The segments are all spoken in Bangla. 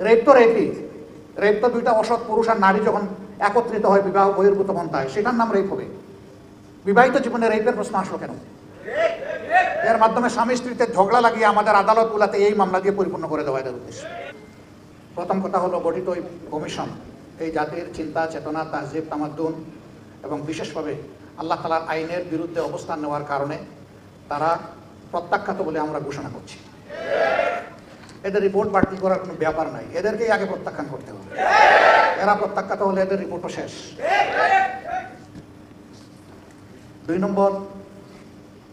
রেপ তো রেপই, রেপ তো দুইটা অসৎ পুরুষ আর নারী যখন একত্রিত হয় বিবাহ বহির্ভূত পন্থায়, সেটার নাম রেপ হবে। বিবাহিত জীবনে রেপের প্রশ্ন আসলো কেন? এর মাধ্যমে স্বামী স্ত্রীতে ঝগড়া লাগিয়ে আমাদের আদালতগুলোতে এই মামলা দিয়ে পরিপূর্ণ করে দেওয়া এদের উদ্দেশ্য। প্রথম কথা হলো, গঠিত এই কমিশন এই জাতির চিন্তা চেতনা, তাহজিব, তামাদ্দুন এবং বিশেষভাবে আল্লাহ তাআলার আইনের বিরুদ্ধে অবস্থান নেওয়ার কারণে তারা প্রত্যাখ্যাত বলে আমরা ঘোষণা করছি। এদের রিপোর্ট বাড়তি করার কোনো ব্যাপার নাই, এদেরকেই আগে প্রত্যাখ্যান করতে হবে। এরা প্রত্যাখ্যাত হলে এদের রিপোর্টও শেষ। 2 নম্বর,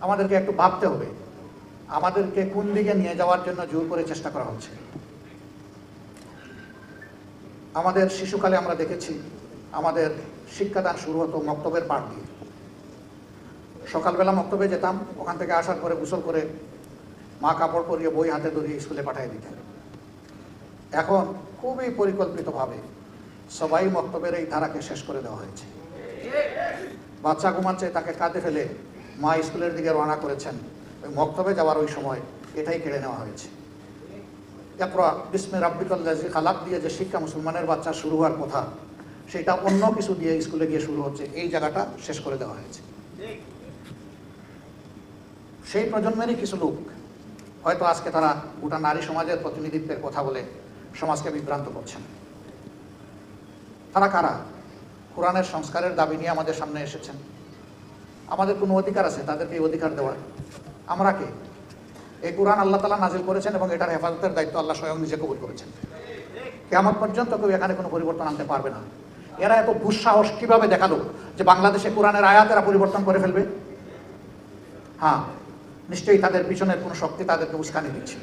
আমাদেরকে একটু ভাবতে হবে আমাদেরকে কোন দিকে নিয়ে যাওয়ার জন্য জোর করে চেষ্টা করা হচ্ছে। আমাদের শিশুকালে আমরা দেখেছি আমাদের শিক্ষাদান শুরু হতো মক্তবের পাঠ দিয়ে। সকালবেলা মক্তবে যেতাম, ওখান থেকে আসার পরে গোসল করে মা কাপড় পরিয়ে বই হাতে ধরিয়ে স্কুলে পাঠিয়ে দিতেন। এখন খুবই পরিকল্পিতভাবে সবাই মক্তবের এই ধারাকে শেষ করে দেওয়া হয়েছে। বাচ্চা ঘুমাচ্ছে, তাকে কাঁধে ফেলে মা স্কুলের দিকে রওনা করেছেন, ওই মক্তবে যাওয়ার ওই সময় এটাই কেড়ে নেওয়া হয়েছে। ইকরা বিসমি রাব্বিকাল্লাযী খালাক দিয়ে যে শিক্ষা মুসলমানের বাচ্চা শুরু হওয়ার কথা, সেটা অন্য কিছু দিয়ে স্কুলে গিয়ে শুরু হচ্ছে। এই জায়গাটা শেষ করে দেওয়া হয়েছে। সেই প্রজন্মেরই কিছু লোক হয়তো আজকে তারা গোটা নারী সমাজের প্রতিনিধিত্বের কথা বলে সমাজকে বিভ্রান্ত করছেন। তারা কারা? কোরআনের সংস্কারের দাবি নিয়ে আমাদের সামনে এসেছেন। আমাদের কোনো অধিকার আছে তাদেরকে এই অধিকার দেওয়ার? আমরা কে? এই কোরআন আল্লাহ তাআলা নাজিল করেছেন এবং এটার হেফাজতের দায়িত্ব আল্লাহ স্বয়ং নিজে কবুল করেছেন। কিয়ামত পর্যন্ত কেউ এখানে কোনো পরিবর্তন আনতে পারবে না। এরা এত দুঃসাহস কিভাবে দেখালো যে বাংলাদেশে কোরআনের আয়াত এরা পরিবর্তন করে ফেলবে? হ্যাঁ, নিশ্চয়ই তাদের পিছনের কোনো শক্তি তাদেরকে উস্কানি দিচ্ছে।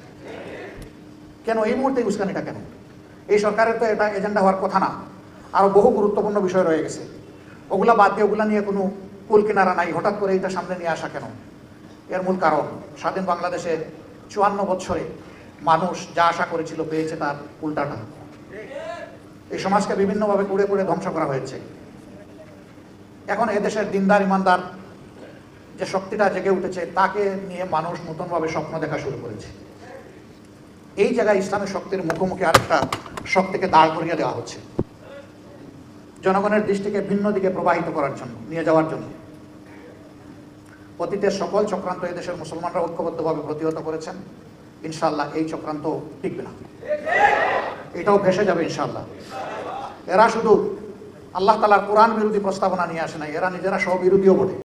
কেন এই মুহূর্তে উস্কানিটা কেন? এই সরকারের তো এটা এজেন্ডা হওয়ার কথা না। আরও বহু গুরুত্বপূর্ণ বিষয় রয়ে গেছে, ওগুলা বাদ দিয়ে ওগুলা নিয়ে কোনো কুল কিনারা নাই। হঠাৎ করে এটা সামনে নিয়ে আসা কেন? এর মূল কারণ, স্বাধীন বাংলাদেশে 54 বছরে মানুষ যা আশা করেছিল পেয়েছে তার উল্টাটা। এই সমাজকে বিভিন্নভাবে কুড়ে কুড়ে ধ্বংস করা হয়েছে। এখন এদেশের দিনদার ইমানদার যে শক্তিটা জেগে উঠেছে, তাকে নিয়ে মানুষ নতুনভাবে স্বপ্ন দেখা শুরু করেছে। এই জায়গায় ইসলামের শক্তির মুখোমুখি আরেকটা শক্তিকে দাঁড় করিয়ে দেওয়া হচ্ছে, জনগণের দৃষ্টিকে ভিন্ন দিকে প্রবাহিত করার জন্য, নিয়ে যাওয়ার জন্য। অতীতের সকল চক্রান্ত এদেশের মুসলমানরা ঐক্যবদ্ধভাবে প্রতিহত করেছেন। ইনশাআল্লাহ এই চক্রান্ত টিকবে না, এটাও ভেসে যাবে ইনশাআল্লাহ। এরা শুধু আল্লাহ তাআলার কোরআন বিরোধী প্রস্তাবনা নিয়ে আসে না, এরা নিজেরা সহ বিরোধীও বটে।